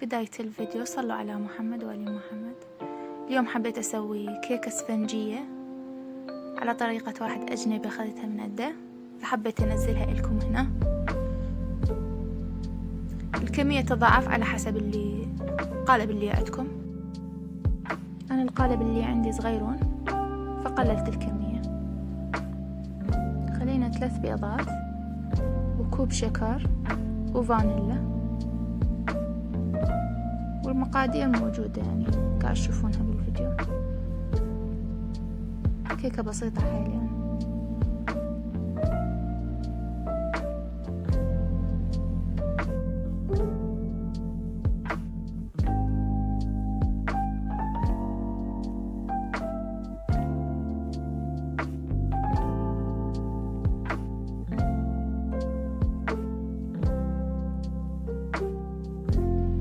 بداية الفيديو صلوا على محمد وآل محمد. اليوم حبيت أسوي كيكة اسفنجية على طريقة واحد أجنبي أخذتها من عنده، فحبيت أنزلها لكم هنا. الكمية تضاعف على حسب القالب اللي عندكم. أنا القالب اللي عندي صغيرون فقللت الكمية. خلينا 3 بيضات وكوب شكر وفانيلا، والمقادير موجودة يعني قاعد تشوفونها بالفيديو. كيكة بسيطة حاليا.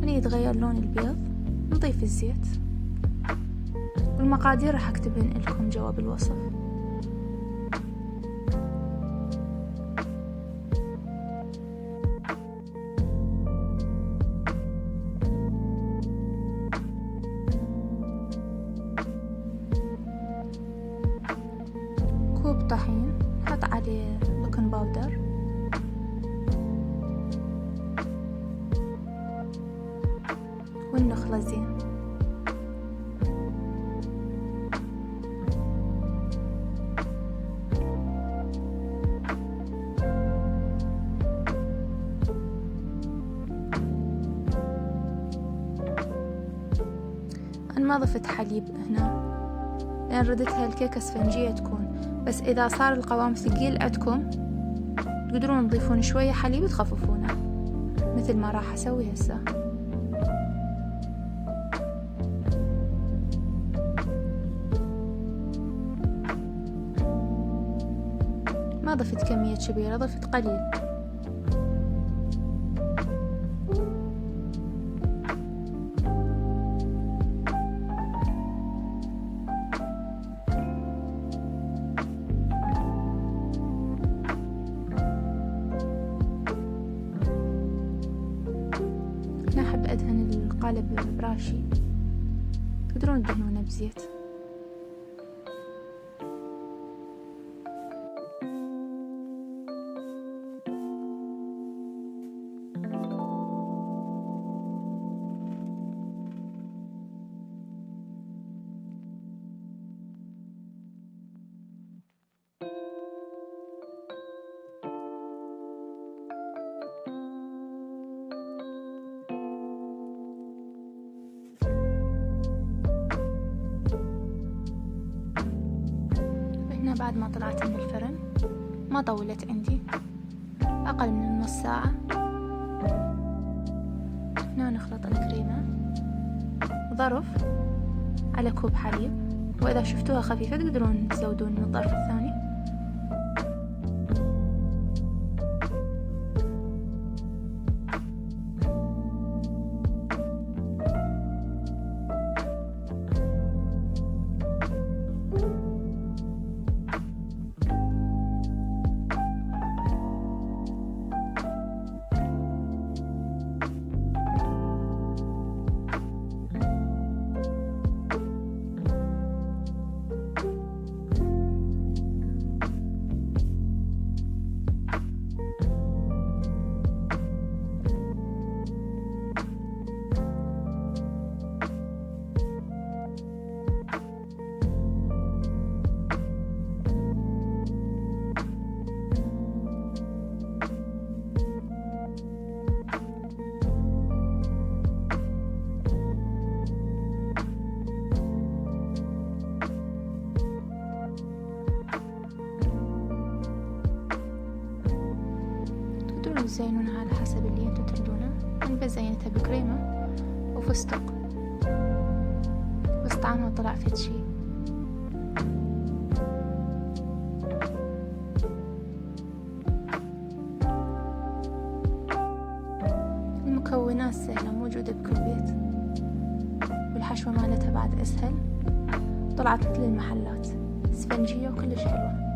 من يتغير لون البيض نضيف الزيت، والمقادير راح اكتبهن لكم جوا بالوصف. كوب طحين حط عليه بيكنج باودر، والنخلة زين. أنا ما ضفت حليب هنا لأن ردتها الكيكة اسفنجية تكون، بس إذا صار القوام ثقيل عندكم تقدرون تضيفون شوية حليب تخففونه مثل ما راح أسوي هسه. ما ضفت كمية كبيرة، ضفت قليل. أنا أحب أدهن القالب براشي، تقدرون تدهنونه بزيت. بعد ما طلعت من الفرن ما طولت عندي، أقل من نص ساعة. هنا نخلط الكريمة ظرف على كوب حليب، وإذا شفتوها خفيفة تقدرون تزودون من الظرف الثاني. تزينونها على حسب اللي انتو تريدونه. انا بس زينتها بكريمة وفستق، بس طعمها طلع فد شي. المكونات سهلة موجودة بكل بيت، والحشوة مالتها بعد اسهل، طلعت مثل المحلات، اسفنجية وكلش حلوة.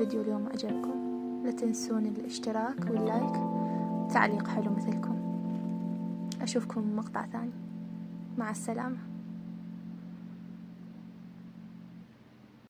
الفيديو اليوم عجبكم لا تنسون الاشتراك واللايك وتعليق حلو مثلكم. أشوفكم بمقطع ثاني. مع السلامة.